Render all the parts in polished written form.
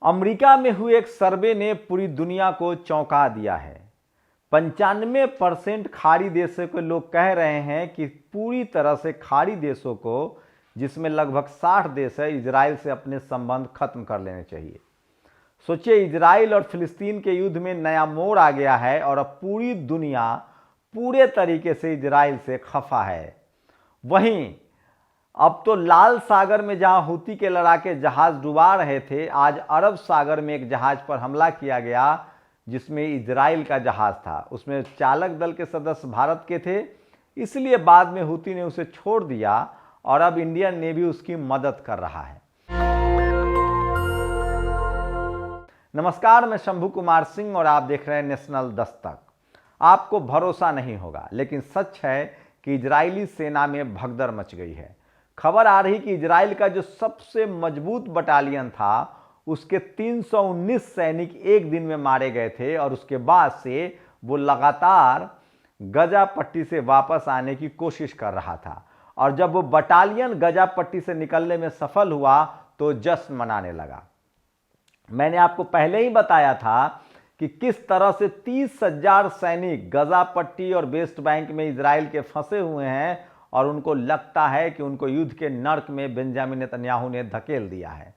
America में हुए एक सर्वे ने पूरी दुनिया को चौंका दिया है। 95% खाड़ी देशों के लोग कह रहे हैं कि पूरी तरह से खाड़ी देशों को, जिसमें लगभग 60 देश है, इजराइल से अपने संबंध खत्म कर लेने चाहिए। सोचिए, इजराइल और फिलिस्तीन के युद्ध में नया मोड़ आ गया है और अब पूरी दुनिया पूरे तरीके से इजराइल से खफा है। वहीं अब तो लाल सागर में जहां हूती के लड़ाके जहाज डुबा रहे थे, आज अरब सागर में एक जहाज पर हमला किया गया जिसमें इजराइल का जहाज था। उसमें चालक दल के सदस्य भारत के थे, इसलिए बाद में हूती ने उसे छोड़ दिया और अब इंडियन नेवी उसकी मदद कर रहा है। नमस्कार, मैं शंभू कुमार सिंह और आप देख रहे हैं नेशनल दस्तक। आपको भरोसा नहीं होगा, लेकिन सच है कि इजरायली सेना में भगदड़ मच गई है। खबर आ रही कि इजराइल का जो सबसे मजबूत बटालियन था, उसके 319 सैनिक एक दिन में मारे गए थे और उसके बाद से वो लगातार गजा पट्टी से वापस आने की कोशिश कर रहा था। और जब वो बटालियन गजा पट्टी से निकलने में सफल हुआ तो जश्न मनाने लगा। मैंने आपको पहले ही बताया था कि किस तरह से 30,000 सैनिक गजा पट्टी और वेस्ट बैंक में इजराइल के फंसे हुए हैं और उनको लगता है कि उनको युद्ध के नर्क में बेंजामिन नेतन्याहू ने धकेल दिया है।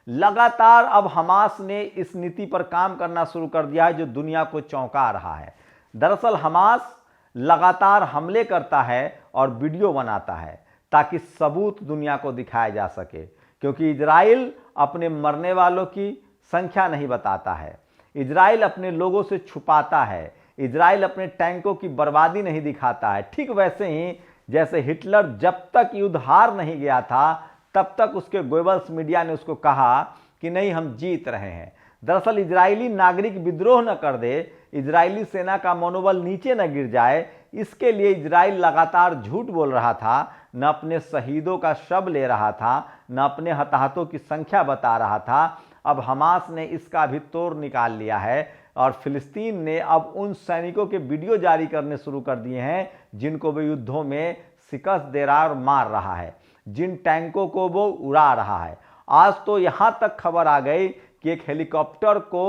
लगातार अब हमास ने इस नीति पर काम करना शुरू कर दिया है जो दुनिया को चौंका रहा है। दरअसल हमास लगातार हमले करता है और वीडियो बनाता है ताकि सबूत दुनिया को दिखाया जा सके, क्योंकि इजराइल अपने मरने वालों की संख्या नहीं बताता है, इजराइल अपने लोगों से छुपाता है, इजराइल अपने टैंकों की बर्बादी नहीं दिखाता है। ठीक वैसे ही जैसे हिटलर जब तक युद्ध हार नहीं गया था तब तक उसके गोएबल्स मीडिया ने उसको कहा कि नहीं, हम जीत रहे हैं। दरअसल इजरायली नागरिक विद्रोह न कर दे, इजरायली सेना का मनोबल नीचे न गिर जाए, इसके लिए इजराइल लगातार झूठ बोल रहा था, न अपने शहीदों का शव ले रहा था, न अपने हताहतों की संख्या बता रहा था। अब हमास ने इसका भी तोड़ निकाल लिया है और फिलिस्तीन ने अब उन सैनिकों के वीडियो जारी करने शुरू कर दिए हैं जिनको वो युद्धों में शिकस्त दे रहा है और मार रहा है, जिन टैंकों को वो उड़ा रहा है। आज तो यहां तक खबर आ गई कि एक हेलीकॉप्टर को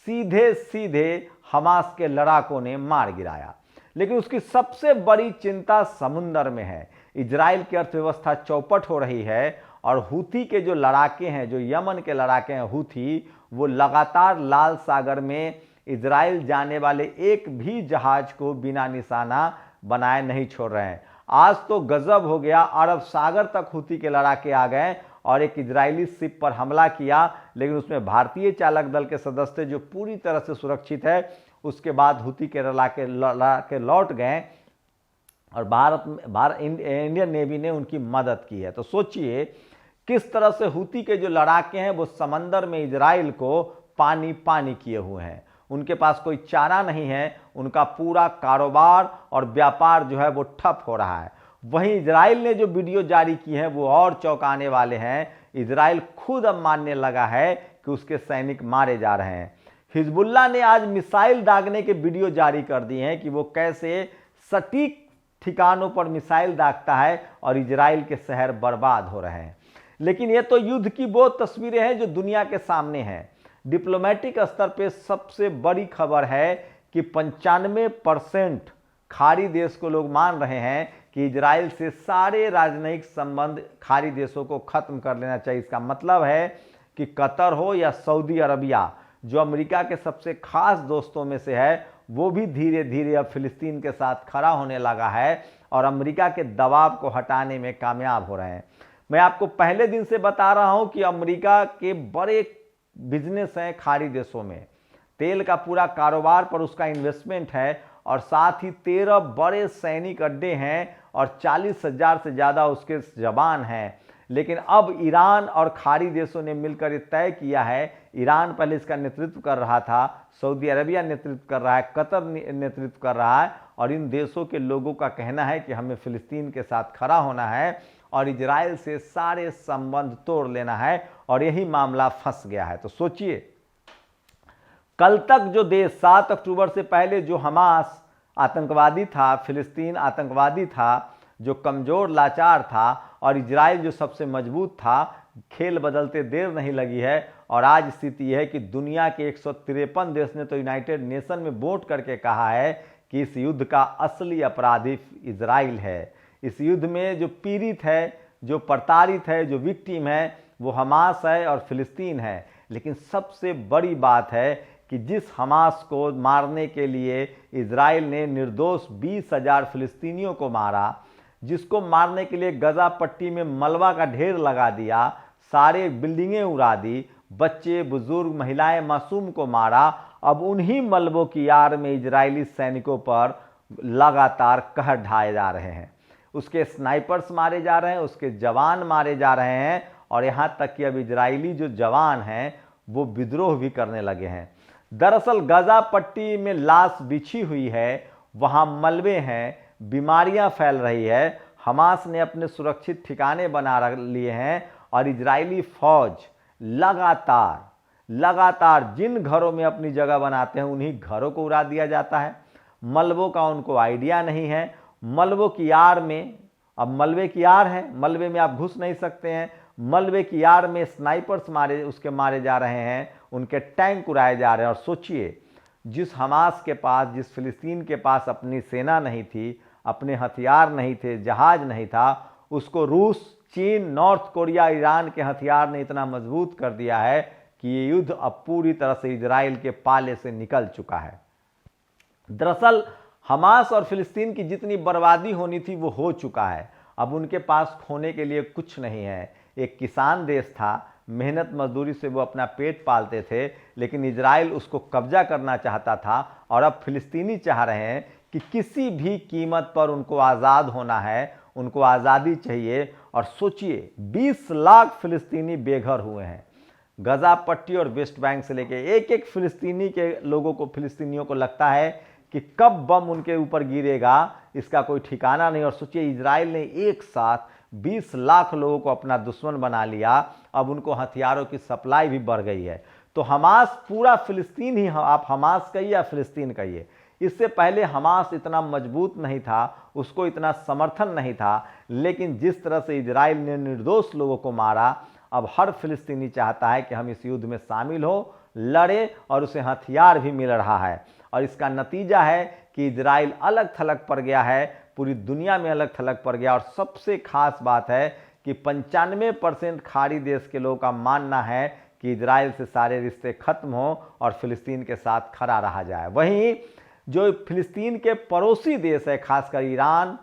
सीधे सीधे हमास के लड़ाकों ने मार गिराया। लेकिन उसकी सबसे बड़ी चिंता समुद्र में है। इजराइल की अर्थव्यवस्था चौपट हो रही है और हूती के जो लड़ाके हैं, जो यमन के लड़ाके हैं हूती, वो लगातार लाल सागर में इजराइल जाने वाले एक भी जहाज को बिना निशाना बनाए नहीं छोड़ रहे हैं। आज तो गजब हो गया, अरब सागर तक हूती के लड़ाके आ गए और एक इजरायली शिप पर हमला किया, लेकिन उसमें भारतीय चालक दल के सदस्य जो पूरी तरह से सुरक्षित है। उसके बाद हूती के लड़ाके लौट गए और इंडियन नेवी ने उनकी मदद की है। तो सोचिए किस तरह से हूती के जो लड़ाके हैं वो समंदर में इजराइल को पानी पानी किए हुए हैं। उनके पास कोई चारा नहीं है, उनका पूरा कारोबार और व्यापार जो है वो ठप हो रहा है। वहीं इजराइल ने जो वीडियो जारी की है वो और चौंकाने वाले हैं। इजराइल खुद अब मानने लगा है कि उसके सैनिक मारे जा रहे हैं। हिजबुल्लाह ने आज मिसाइल दागने के वीडियो जारी कर दिए हैं कि वो कैसे सटीक ठिकानों पर मिसाइल दागता है और इजराइल के शहर बर्बाद हो रहे हैं। लेकिन ये तो युद्ध की वो तस्वीरें हैं जो दुनिया के सामने हैं। डिप्लोमेटिक स्तर पे सबसे बड़ी खबर है कि 95% खाड़ी देश को लोग मान रहे हैं कि इजराइल से सारे राजनयिक संबंध खाड़ी देशों को खत्म कर लेना चाहिए। इसका मतलब है कि कतर हो या सऊदी अरबिया, जो अमेरिका के सबसे खास दोस्तों में से है, वो भी धीरे धीरे अब फिलिस्तीन के साथ खड़ा होने लगा है और अमेरिका के दबाव को हटाने में कामयाब हो रहे हैं। मैं आपको पहले दिन से बता रहा हूं कि अमेरिका के बड़े बिजनेस हैं खाड़ी देशों में, तेल का पूरा कारोबार पर उसका इन्वेस्टमेंट है और साथ ही 13 बड़े सैनिक अड्डे हैं और 40,000 से ज़्यादा उसके जवान हैं। लेकिन अब ईरान और खाड़ी देशों ने मिलकर ये तय किया है, ईरान पहले इसका नेतृत्व कर रहा था, सऊदी अरबिया नेतृत्व कर रहा है, कतर नेतृत्व कर रहा है, और इन देशों के लोगों का कहना है कि हमें फिलिस्तीन के साथ खड़ा होना है और इजराइल से सारे संबंध तोड़ लेना है, और यही मामला फंस गया है। तो सोचिए, कल तक जो देश 7 अक्टूबर से पहले जो हमास आतंकवादी था, फिलिस्तीन आतंकवादी था, जो कमजोर लाचार था, और इजराइल जो सबसे मजबूत था, खेल बदलते देर नहीं लगी है और आज स्थिति यह है कि दुनिया के 153 देश ने तो यूनाइटेड नेशन में वोट करके कहा है कि इस युद्ध का असली अपराधी इजराइल है। इस युद्ध में जो पीड़ित है, जो प्रताड़ित है, जो विक्टिम है वो हमास है और फिलिस्तीन है। लेकिन सबसे बड़ी बात है कि जिस हमास को मारने के लिए इजराइल ने निर्दोष 20,000 फिलिस्तीनियों को मारा, जिसको मारने के लिए गजा पट्टी में मलबा का ढेर लगा दिया, सारे बिल्डिंगें उड़ा दी, बच्चे बुजुर्ग महिलाएं मासूम को मारा, अब उन्हीं मलबों की आड़ में इजरायली सैनिकों पर लगातार कहर ढाए जा रहे हैं। उसके स्नाइपर्स मारे जा रहे हैं, उसके जवान मारे जा रहे हैं और यहाँ तक कि अब इजरायली जो जवान हैं वो विद्रोह भी करने लगे हैं। दरअसल गजा पट्टी में लाश बिछी हुई है, वहाँ मलबे हैं, बीमारियां फैल रही है। हमास ने अपने सुरक्षित ठिकाने बना लिए हैं और इजरायली फौज लगातार जिन घरों में अपनी जगह बनाते हैं उन्हीं घरों को उड़ा दिया जाता है। मलबों का उनको आइडिया नहीं है। मलबों की आड़ में, अब मलबे की आड़ है, मलबे में आप घुस नहीं सकते हैं, मलबे की आड़ में स्नाइपर्स मारे जा रहे हैं, उनके टैंक उड़ाए जा रहे हैं। और सोचिए, जिस हमास के पास, जिस फिलिस्तीन के पास अपनी सेना नहीं थी, अपने हथियार नहीं थे, जहाज नहीं था, उसको रूस, चीन, नॉर्थ कोरिया, ईरान के हथियार ने इतना मजबूत कर दिया है कि ये युद्ध अब पूरी तरह से इजराइल के पाले से निकल चुका है। दरअसल हमास और फिलिस्तीन की जितनी बर्बादी होनी थी वो हो चुका है। अब उनके पास खोने के लिए कुछ नहीं है। एक किसान देश था, मेहनत मजदूरी से वो अपना पेट पालते थे, लेकिन इजराइल उसको कब्जा करना चाहता था और अब फिलिस्तीनी चाह रहे हैं कि किसी भी कीमत पर उनको आज़ाद होना है, उनको आज़ादी चाहिए। और सोचिए, 20 लाख फिलिस्तीनी बेघर हुए हैं। गजा पट्टी और वेस्ट बैंक से लेके एक एक फिलिस्तीनी के लोगों को, फिलिस्तीनियों को लगता है कि कब बम उनके ऊपर गिरेगा, इसका कोई ठिकाना नहीं। और सोचिए, इजराइल ने एक साथ 20 लाख लोगों को अपना दुश्मन बना लिया। अब उनको हथियारों की सप्लाई भी बढ़ गई है। तो हमास पूरा फिलिस्तीन ही, आप हमास कहिए या फिलिस्तीन कहिए, इससे पहले हमास इतना मजबूत नहीं था, उसको इतना समर्थन नहीं था। लेकिन जिस तरह से इजराइल ने निर्दोष लोगों को मारा, अब हर फिलिस्तीनी चाहता है कि हम इस युद्ध में शामिल हो, लड़े, और उसे हथियार भी मिल रहा है। और इसका नतीजा है कि इजराइल अलग थलग पड़ गया है, पूरी दुनिया में अलग थलग पड़ गया। और सबसे खास बात है कि 95% खाड़ी देश के लोगों का मानना है कि इजराइल से सारे रिश्ते खत्म हो और फिलिस्तीन के साथ खड़ा रहा जाए। वहीं जो फिलिस्तीन के पड़ोसी देश है, खासकर ईरान,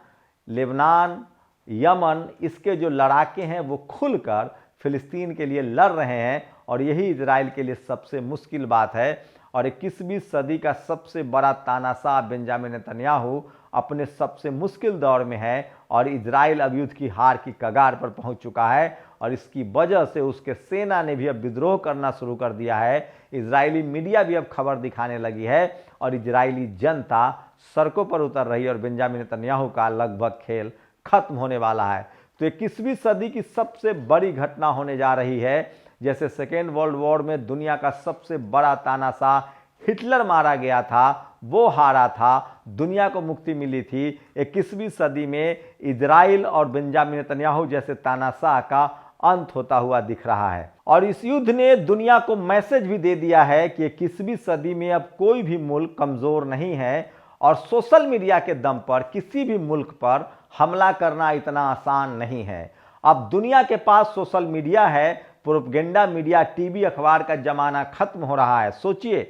लेबनान, यमन, इसके जो लड़ाके हैं वो खुलकर फिलिस्तीन के लिए लड़ रहे हैं। और यही इजराइल के लिए सबसे मुश्किल बात है। और 21वीं सदी का सबसे बड़ा तानाशाह बेंजामिन नेतन्याहू अपने सबसे मुश्किल दौर में है और इजराइल अब युद्ध की हार की कगार पर पहुंच चुका है। और इसकी वजह से उसके सेना ने भी अब विद्रोह करना शुरू कर दिया है। इजरायली मीडिया भी अब खबर दिखाने लगी है और इजरायली जनता सड़कों पर उतर रही है और बेंजामिन नेतन्याहू का लगभग खेल खत्म होने वाला है। तो 21वीं सदी की सबसे बड़ी घटना होने जा रही है। जैसे सेकेंड वर्ल्ड वॉर में दुनिया का सबसे बड़ा तानाशाह हिटलर मारा गया था, वो हारा था, दुनिया को मुक्ति मिली थी। 21वीं सदी में इजराइल और बेंजामिन नेतन्याहू जैसे तानाशाह का अंत होता हुआ दिख रहा है। और इस युद्ध ने दुनिया को मैसेज भी दे दिया है कि 21वीं सदी में अब कोई भी मुल्क कमजोर नहीं है और सोशल मीडिया के दम पर किसी भी मुल्क पर हमला करना इतना आसान नहीं है। अब दुनिया के पास सोशल मीडिया है, प्रोपेगेंडा मीडिया, टीवी, अखबार का जमाना खत्म हो रहा है। सोचिए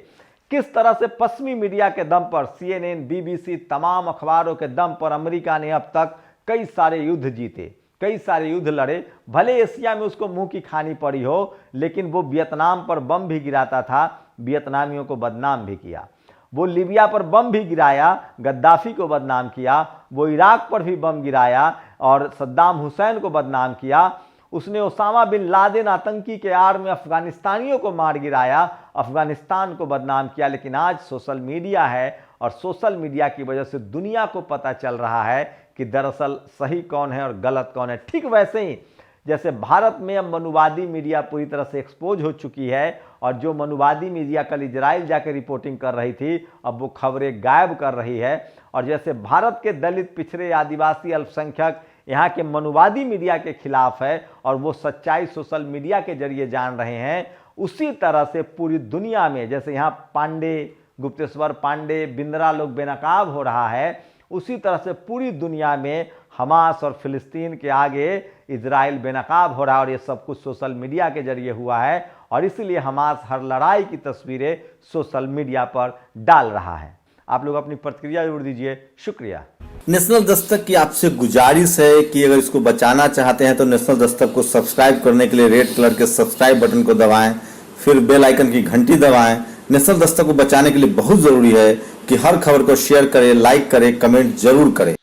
किस तरह से पश्चिमी मीडिया के दम पर, CNN, BBC, तमाम अखबारों के दम पर अमेरिका ने अब तक कई सारे युद्ध जीते, कई सारे युद्ध लड़े। भले एशिया में उसको मुंह की खानी पड़ी हो, लेकिन वो वियतनाम पर बम भी गिराता था, वियतनामियों को बदनाम भी किया। वो लीबिया पर बम भी गिराया, गद्दाफी को बदनाम किया। वो इराक पर भी बम गिराया और सद्दाम हुसैन को बदनाम किया। उसने ओसामा बिन लादेन आतंकी के आड़ में अफगानिस्तानियों को मार गिराया, अफगानिस्तान को बदनाम किया। लेकिन आज सोशल मीडिया है और सोशल मीडिया की वजह से दुनिया को पता चल रहा है कि दरअसल सही कौन है और गलत कौन है। ठीक वैसे ही जैसे भारत में अब मनुवादी मीडिया पूरी तरह से एक्सपोज हो चुकी है और जो मनुवादी मीडिया कल इजराइल जाकर रिपोर्टिंग कर रही थी, अब वो खबरें गायब कर रही है। और जैसे भारत के दलित, पिछड़े, आदिवासी, अल्पसंख्यक यहाँ के मनुवादी मीडिया के खिलाफ है और वो सच्चाई सोशल मीडिया के जरिए जान रहे हैं, उसी तरह से पूरी दुनिया में जैसे यहाँ पांडे, गुप्तेश्वर पांडे, बिंद्रा लोग बेनकाब हो रहा है, उसी तरह से पूरी दुनिया में हमास और फिलिस्तीन के आगे इजराइल बेनकाब हो रहा है। और ये सब कुछ सोशल मीडिया के जरिए हुआ है और इसीलिए हमास हर लड़ाई की तस्वीरें सोशल मीडिया पर डाल रहा है। आप लोग अपनी प्रतिक्रिया जरूर दीजिए। शुक्रिया। नेशनल दस्तक की आपसे गुजारिश है कि अगर इसको बचाना चाहते हैं तो नेशनल दस्तक को सब्सक्राइब करने के लिए रेड कलर के सब्सक्राइब बटन को दबाएं, फिर बेल आइकन की घंटी दबाएं। नेशनल दस्तक को बचाने के लिए बहुत जरूरी है कि हर खबर को शेयर करें, लाइक करें, कमेंट जरूर करें।